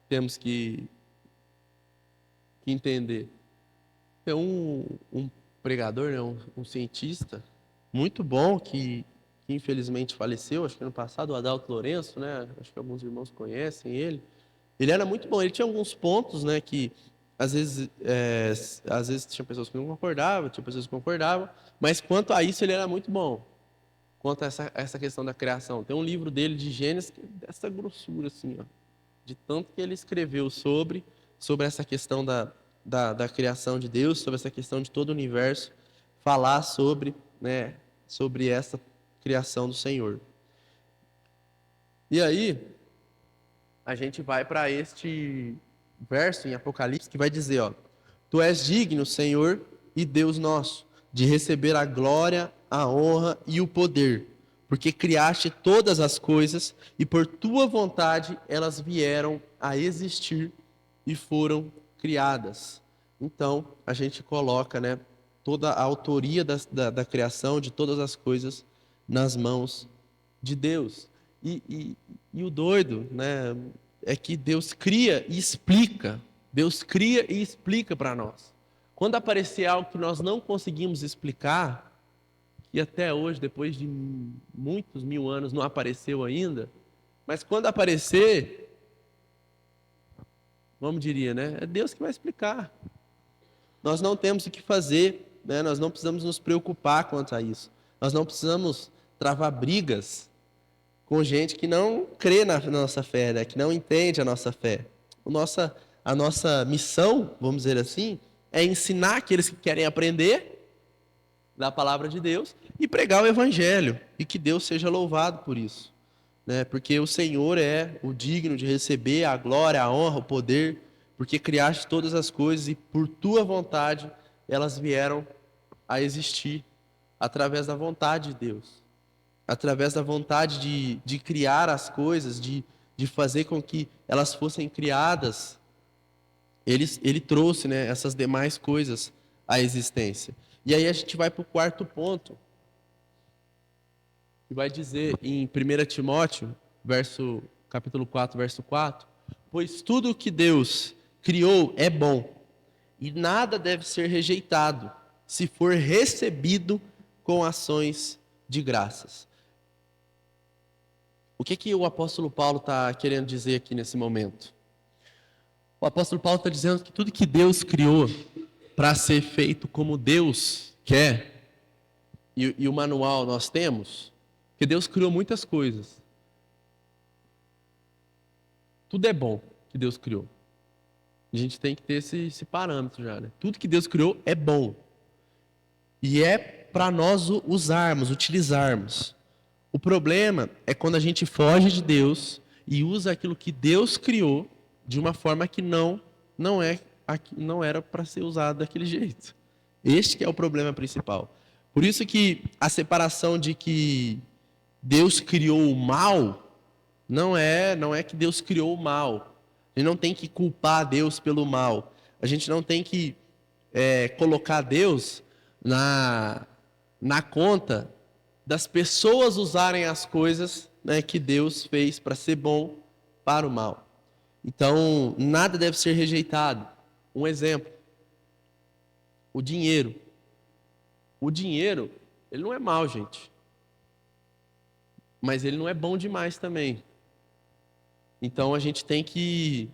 temos que entender. Tem um pregador, né, um cientista muito bom que infelizmente faleceu, acho que ano passado, o Adalto Lourenço, né? Acho que alguns irmãos conhecem ele. Ele era muito bom, ele tinha alguns pontos, né, que às vezes tinha pessoas que não concordavam, tinha pessoas que concordavam, mas quanto a isso ele era muito bom. Quanto a essa questão da criação. Tem um livro dele de Gênesis dessa grossura, assim, ó, de tanto que ele escreveu sobre essa questão da criação de Deus, sobre essa questão de todo o universo, falar sobre, né, sobre essa criação do Senhor. E aí, a gente vai para este verso em Apocalipse que vai dizer, ó: Tu és digno, Senhor e Deus nosso, de receber a glória, a honra e o poder, porque criaste todas as coisas e por tua vontade elas vieram a existir e foram criadas. Então, a gente coloca, né, toda a autoria da criação de todas as coisas nas mãos de Deus. E o doido, né, é que Deus cria e explica. Deus cria e explica para nós. Quando aparecer algo que nós não conseguimos explicar, e até hoje, depois de muitos mil anos, não apareceu ainda, mas quando aparecer, como diria, né, é Deus que vai explicar. Nós não temos o que fazer, né? Nós não precisamos nos preocupar quanto a isso. Nós não precisamos travar brigas com gente que não crê na nossa fé, né? Que não entende a nossa fé. A nossa missão, vamos dizer assim, é ensinar aqueles que querem aprender da palavra de Deus e pregar o evangelho, e que Deus seja louvado por isso, né? Porque o Senhor é o digno de receber a glória, a honra, o poder, porque criaste todas as coisas e por tua vontade elas vieram a existir, através da vontade de Deus, através da vontade de criar as coisas, de fazer com que elas fossem criadas. Ele trouxe, né, essas demais coisas à existência. E aí a gente vai para o quarto ponto, que vai dizer em 1 Timóteo, capítulo 4, verso 4, pois tudo o que Deus criou é bom, e nada deve ser rejeitado, se for recebido com ações de graças. O que o apóstolo Paulo está querendo dizer aqui nesse momento? O apóstolo Paulo está dizendo que tudo que Deus criou para ser feito como Deus quer, e o manual nós temos, que Deus criou muitas coisas. Tudo é bom que Deus criou. A gente tem que ter esse parâmetro já, né? Tudo que Deus criou é bom. E é para nós usarmos, utilizarmos. O problema é quando a gente foge de Deus e usa aquilo que Deus criou de uma forma que não era para ser usado daquele jeito. Este que é o problema principal. Por isso que a separação de que Deus criou o mal não é que Deus criou o mal. A gente não tem que culpar Deus pelo mal. A gente não tem que colocar Deus na conta das pessoas usarem as coisas, né, que Deus fez para ser bom para o mal. Então, nada deve ser rejeitado. Um exemplo, o dinheiro. O dinheiro, ele não é mau, gente. Mas ele não é bom demais também. Então, a gente tem que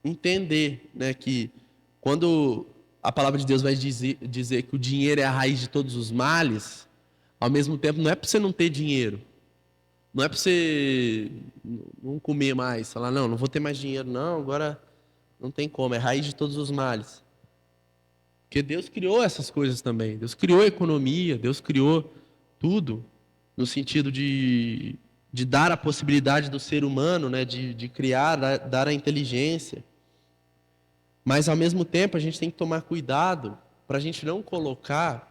entender, né, que quando a palavra de Deus vai dizer que o dinheiro é a raiz de todos os males, ao mesmo tempo não é para você não ter dinheiro. Não é para você não comer mais, falar, não vou ter mais dinheiro, não, agora não tem como, é raiz de todos os males. Porque Deus criou essas coisas também. Deus criou a economia, Deus criou tudo no sentido de dar a possibilidade do ser humano, né, de criar, dar a inteligência. Mas, ao mesmo tempo, a gente tem que tomar cuidado para a gente não colocar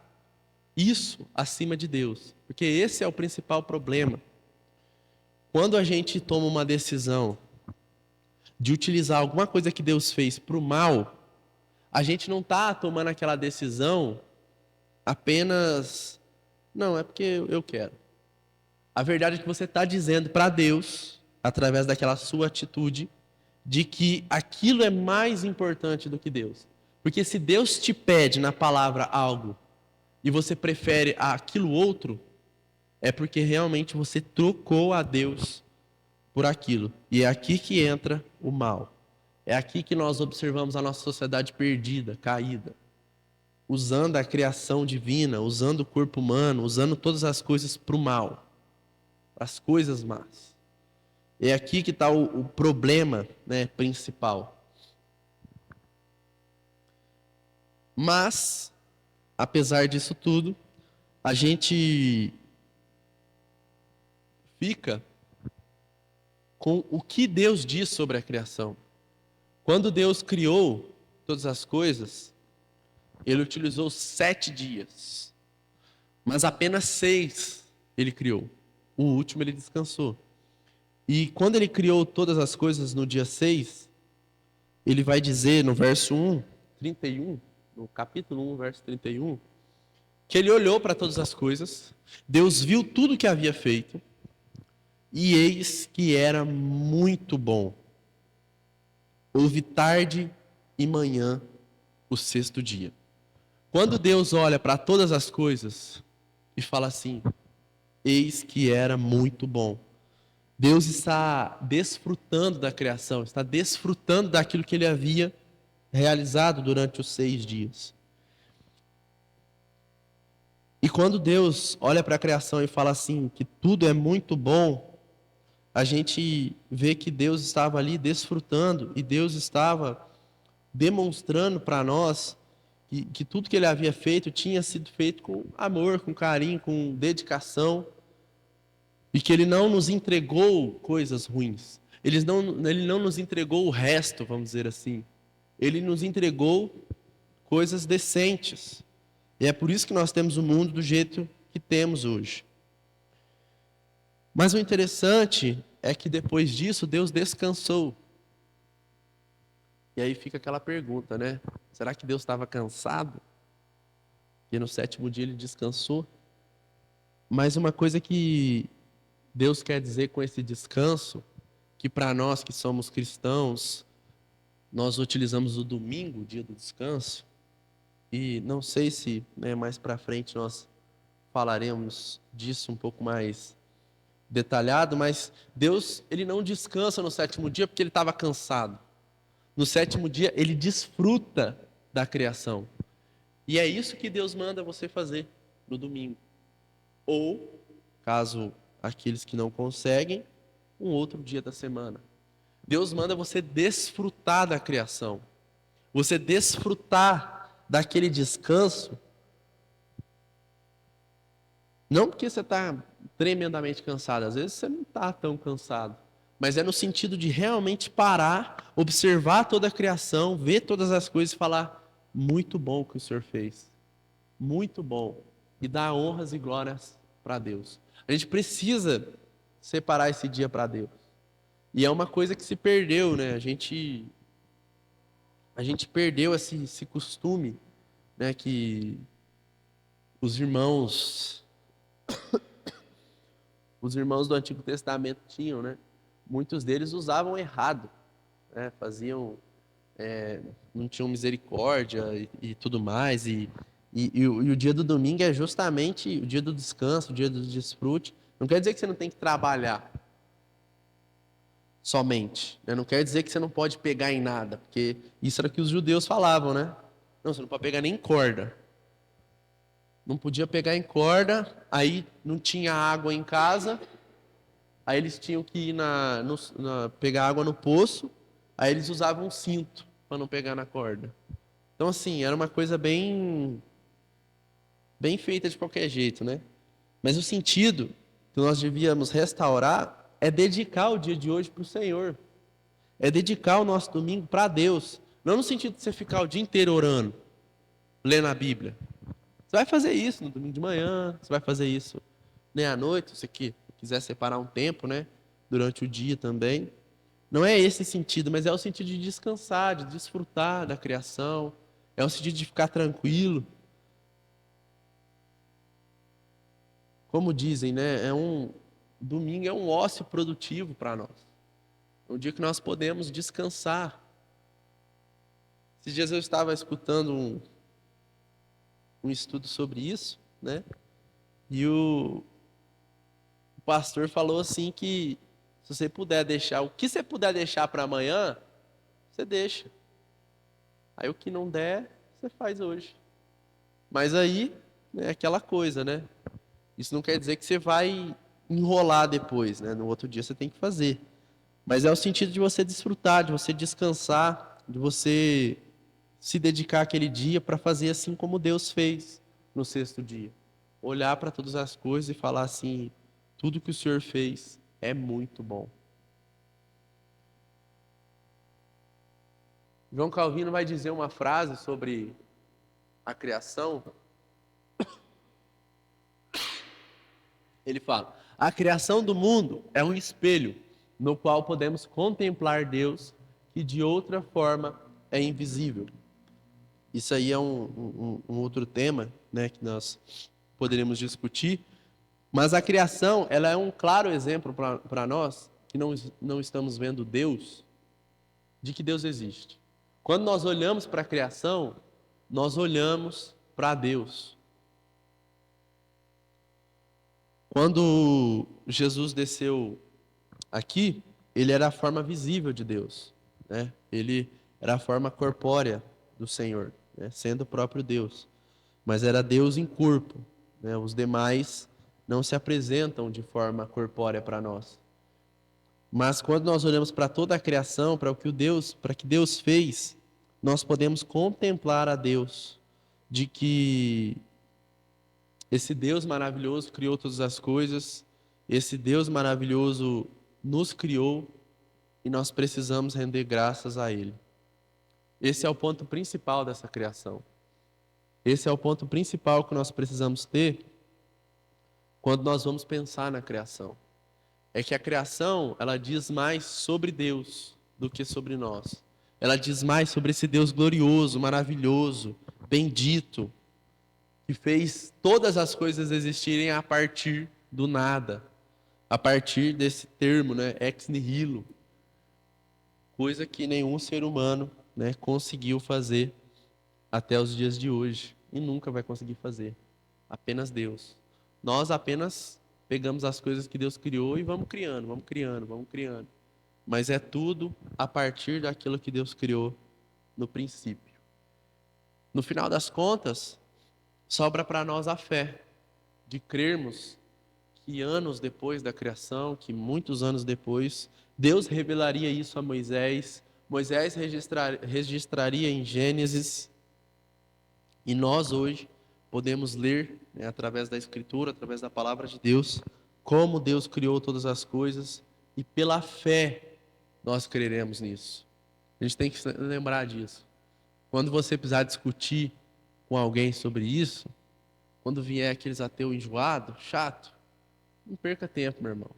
isso acima de Deus. Porque esse é o principal problema. Quando a gente toma uma decisão de utilizar alguma coisa que Deus fez para o mal, a gente não está tomando aquela decisão apenas, não, é porque eu quero. A verdade é que você está dizendo para Deus, através daquela sua atitude, de que aquilo é mais importante do que Deus. Porque se Deus te pede na palavra algo e você prefere aquilo outro, é porque realmente você trocou a Deus por aquilo. E é aqui que entra o mal. É aqui que nós observamos a nossa sociedade perdida, caída. Usando a criação divina, usando o corpo humano, usando todas as coisas para o mal, para as coisas más. É aqui que está o problema, né, principal. Mas, apesar disso tudo, a gente fica com o que Deus diz sobre a criação. Quando Deus criou todas as coisas, Ele utilizou 7 dias, mas apenas 6 Ele criou. O último Ele descansou. E quando Ele criou todas as coisas no dia 6, Ele vai dizer no verso 1, 31, no capítulo 1, verso 31, que Ele olhou para todas as coisas, Deus viu tudo que havia feito, e eis que era muito bom. Houve tarde e manhã o 6º dia. Quando Deus olha para todas as coisas e fala assim, eis que era muito bom. Deus está desfrutando da criação, está desfrutando daquilo que Ele havia realizado durante os 6 dias. E quando Deus olha para a criação e fala assim, que tudo é muito bom, a gente vê que Deus estava ali desfrutando e Deus estava demonstrando para nós que tudo que Ele havia feito tinha sido feito com amor, com carinho, com dedicação, e que Ele não nos entregou coisas ruins. Ele não nos entregou o resto, vamos dizer assim. Ele nos entregou coisas decentes. E é por isso que nós temos o mundo do jeito que temos hoje. Mas o interessante é que depois disso Deus descansou. E aí fica aquela pergunta, né? Será que Deus estava cansado? E no 7º dia Ele descansou? Mas uma coisa que Deus quer dizer com esse descanso, que para nós que somos cristãos, nós utilizamos o domingo, o dia do descanso, e não sei se, né, mais para frente nós falaremos disso um pouco mais detalhado, mas Deus, Ele não descansa no 7º dia porque Ele estava cansado. No 7º dia, Ele desfruta da criação. E é isso que Deus manda você fazer no domingo. Ou, caso aqueles que não conseguem, um outro dia da semana. Deus manda você desfrutar da criação. Você desfrutar daquele descanso. Não porque você está tremendamente cansado. Às vezes você não está tão cansado. Mas é no sentido de realmente parar, observar toda a criação, ver todas as coisas e falar, muito bom o que o Senhor fez. Muito bom. E dar honras e glórias para Deus. A gente precisa separar esse dia para Deus. E é uma coisa que se perdeu, né? A gente perdeu esse costume, né? Que os irmãos do Antigo Testamento tinham, né? Muitos deles usavam errado. né? Não tinham misericórdia e tudo mais. E o dia do domingo é justamente o dia do descanso, o dia do desfrute. Não quer dizer que você não tem que trabalhar somente, né? Não quer dizer que você não pode pegar em nada, porque isso era o que os judeus falavam, né? Não, você não pode pegar nem em corda. Não podia pegar em corda, aí não tinha água em casa, aí eles tinham que ir pegar água no poço, aí eles usavam um cinto para não pegar na corda. Então, assim, era uma coisa bem feita de qualquer jeito, né? Mas o sentido que nós devíamos restaurar é dedicar o dia de hoje para o Senhor. É dedicar o nosso domingo para Deus. Não no sentido de você ficar o dia inteiro orando, lendo a Bíblia. Você vai fazer isso no domingo de manhã, você vai fazer isso à noite, se você quiser separar um tempo, né? Durante o dia também. Não é esse sentido, mas é o sentido de descansar, de desfrutar da criação. É o sentido de ficar tranquilo. Como dizem, né? Domingo é um ócio produtivo para nós. É um dia que nós podemos descansar. Esses dias eu estava escutando um estudo sobre isso, né? E o pastor falou assim que se você puder deixar, o que você puder deixar para amanhã, você deixa. Aí o que não der, você faz hoje. Mas aí, é aquela coisa, né? Isso não quer dizer que você vai enrolar depois, né? No outro dia você tem que fazer. Mas é o sentido de você desfrutar, de você descansar, de você se dedicar aquele dia para fazer assim como Deus fez no sexto dia. Olhar para todas as coisas e falar assim: tudo que o Senhor fez é muito bom. João Calvino vai dizer uma frase sobre a criação. Ele fala: a criação do mundo é um espelho no qual podemos contemplar Deus, que de outra forma é invisível. Isso aí é um outro tema, né, que nós poderíamos discutir. Mas a criação, ela é um claro exemplo para nós, que não estamos vendo Deus, de que Deus existe. Quando nós olhamos para a criação, nós olhamos para Deus. Quando Jesus desceu aqui, ele era a forma visível de Deus, né? Ele era a forma corpórea do Senhor, né? Sendo o próprio Deus. Mas era Deus em corpo, né? Os demais não se apresentam de forma corpórea para nós. Mas quando nós olhamos para toda a criação, para que Deus fez, nós podemos contemplar a Deus, de que esse Deus maravilhoso criou todas as coisas, esse Deus maravilhoso nos criou e nós precisamos render graças a Ele. Esse é o ponto principal dessa criação. Esse é o ponto principal que nós precisamos ter quando nós vamos pensar na criação. É que a criação, ela diz mais sobre Deus do que sobre nós. Ela diz mais sobre esse Deus glorioso, maravilhoso, bendito, que fez todas as coisas existirem a partir do nada, a partir desse termo, né, ex nihilo, coisa que nenhum ser humano, né, conseguiu fazer até os dias de hoje e nunca vai conseguir fazer. Apenas Deus. Nós apenas pegamos as coisas que Deus criou e vamos criando, vamos criando, vamos criando. Mas é tudo a partir daquilo que Deus criou no princípio. No final das contas, sobra para nós a fé de crermos que anos depois da criação, que muitos anos depois, Deus revelaria isso a Moisés. Moisés registraria em Gênesis. E nós hoje podemos ler, né, através da Escritura, através da palavra de Deus, como Deus criou todas as coisas. E pela fé nós creremos nisso. A gente tem que lembrar disso. Quando você precisar discutir com alguém sobre isso, quando vier aqueles ateus enjoados, chato, não perca tempo, meu irmão.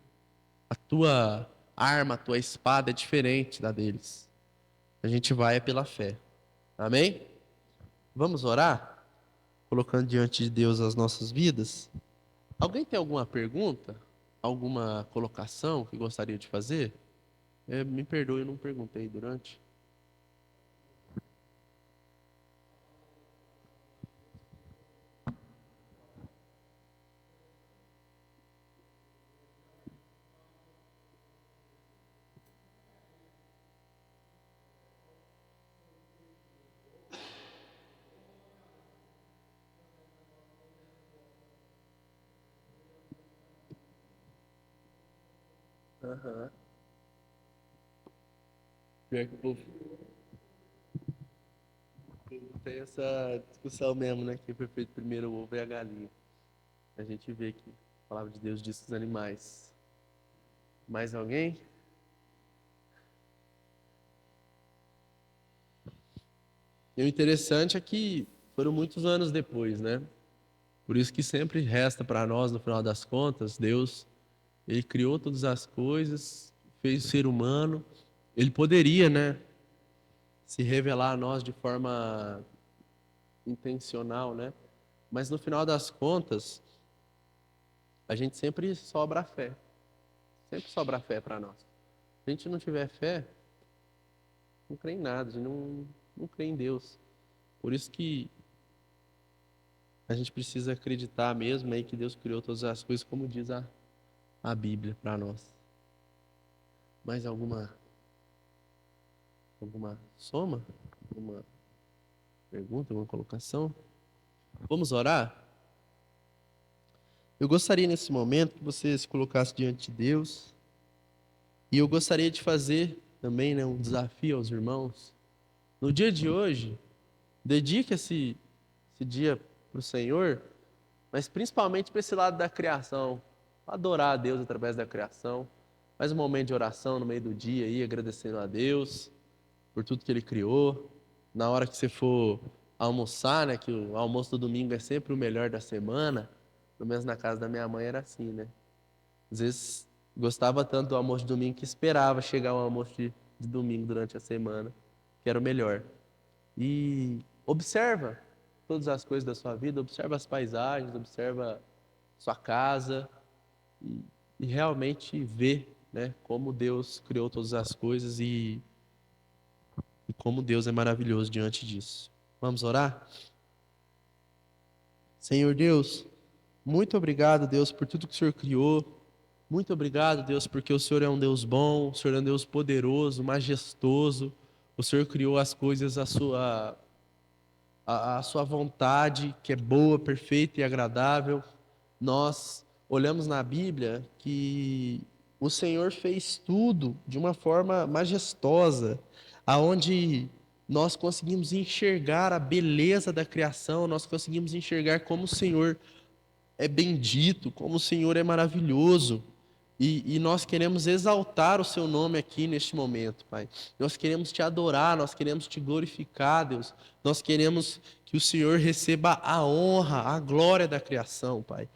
A tua arma, a tua espada é diferente da deles. A gente vai pela fé. Amém? Vamos orar? Colocando diante de Deus as nossas vidas. Alguém tem alguma pergunta? Alguma colocação que gostaria de fazer? Me perdoe, eu não perguntei durante. Aham. Pior que o povo tem essa discussão mesmo, né? Quem foi feito primeiro, o ovo e a galinha. A gente vê que a palavra de Deus diz que os animais. Mais alguém? E o interessante é que foram muitos anos depois, né? Por isso que sempre resta para nós, no final das contas, Deus, Ele criou todas as coisas, fez o ser humano. Ele poderia, né, se revelar a nós de forma intencional, né? Mas no final das contas, a gente sempre sobra a fé. Sempre sobra a fé para nós. Se a gente não tiver fé, não crê em nada, a gente não crê em Deus. Por isso que a gente precisa acreditar mesmo aí que Deus criou todas as coisas, como diz a Bíblia para nós. Mais alguma soma? Alguma pergunta, alguma colocação? Vamos orar? Eu gostaria nesse momento que você se colocasse diante de Deus. E eu gostaria de fazer também, né, um desafio aos irmãos. No dia de hoje, dedique esse dia para o Senhor, mas principalmente para esse lado da criação. Adorar a Deus através da criação. Faz um momento de oração no meio do dia aí, agradecendo a Deus por tudo que Ele criou. Na hora que você for almoçar, né, que o almoço do domingo é sempre o melhor da semana, pelo menos na casa da minha mãe era assim, né? Às vezes gostava tanto do almoço de domingo que esperava chegar o almoço de domingo durante a semana, que era o melhor. E observa todas as coisas da sua vida, observa as paisagens, observa sua casa e, e realmente vê, né, como Deus criou todas as coisas e como Deus é maravilhoso diante disso. Vamos orar? Senhor Deus, muito obrigado, Deus, por tudo que o Senhor criou. Muito obrigado, Deus, porque o Senhor é um Deus bom, o Senhor é um Deus poderoso, majestoso. O Senhor criou as coisas à sua vontade, que é boa, perfeita e agradável. Nós olhamos na Bíblia que o Senhor fez tudo de uma forma majestosa, aonde nós conseguimos enxergar a beleza da criação, nós conseguimos enxergar como o Senhor é bendito, como o Senhor é maravilhoso. E nós queremos exaltar o seu nome aqui neste momento, Pai. Nós queremos te adorar, nós queremos te glorificar, Deus. Nós queremos que o Senhor receba a honra, a glória da criação, Pai.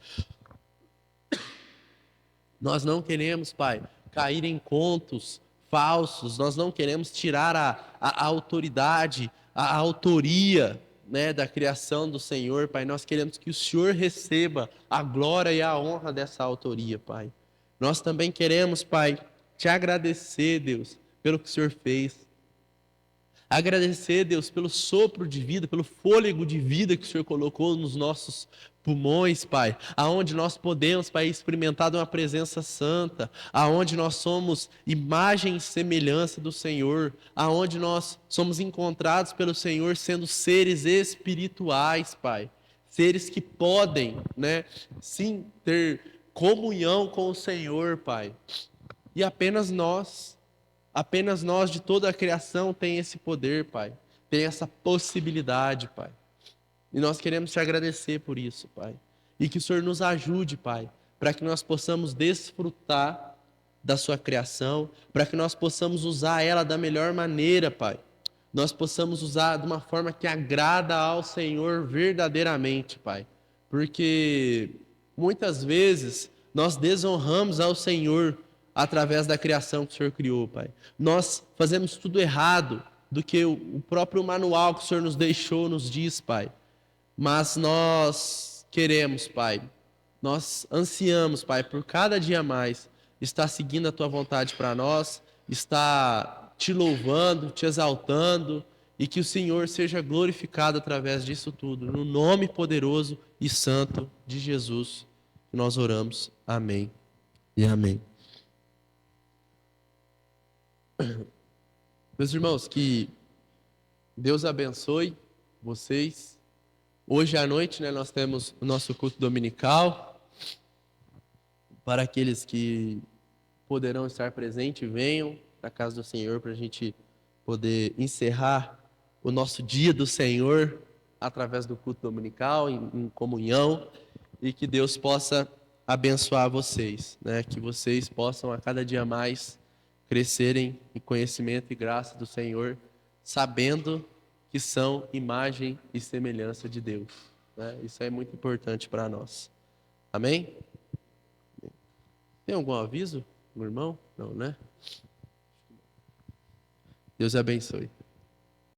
Nós não queremos, Pai, cair em contos falsos, nós não queremos tirar a autoridade, a autoria, né, da criação do Senhor, Pai. Nós queremos que o Senhor receba a glória e a honra dessa autoria, Pai. Nós também queremos, Pai, te agradecer, Deus, pelo que o Senhor fez. Agradecer, Deus, pelo sopro de vida, pelo fôlego de vida que o Senhor colocou nos nossos pulmões, Pai. Aonde nós podemos, Pai, experimentar de uma presença santa. Aonde nós somos imagem e semelhança do Senhor. Aonde nós somos encontrados pelo Senhor sendo seres espirituais, Pai. Seres que podem, né, sim, ter comunhão com o Senhor, Pai. E apenas nós de toda a criação tem esse poder, Pai. Tem essa possibilidade, Pai. E nós queremos te agradecer por isso, Pai. E que o Senhor nos ajude, Pai, para que nós possamos desfrutar da sua criação, para que nós possamos usar ela da melhor maneira, Pai. Nós possamos usar de uma forma que agrada ao Senhor verdadeiramente, Pai. Porque muitas vezes nós desonramos ao Senhor através da criação que o Senhor criou, Pai. Nós fazemos tudo errado do que o próprio manual que o Senhor nos deixou nos diz, Pai. Mas nós queremos, Pai, nós ansiamos, Pai, por cada dia mais estar seguindo a Tua vontade para nós, estar te louvando, te exaltando, e que o Senhor seja glorificado através disso tudo. No nome poderoso e santo de Jesus, que nós oramos. Amém e amém. Meus irmãos, que Deus abençoe vocês. Hoje à noite, né, nós temos o nosso culto dominical. Para aqueles que poderão estar presentes, venham para a casa do Senhor para a gente poder encerrar o nosso dia do Senhor através do culto dominical, em comunhão, e que Deus possa abençoar vocês, né? Que vocês possam a cada dia mais crescerem em conhecimento e graça do Senhor, sabendo que são imagem e semelhança de Deus, né? Isso é muito importante para nós. Amém? Tem algum aviso, meu irmão? Não, né? Deus abençoe.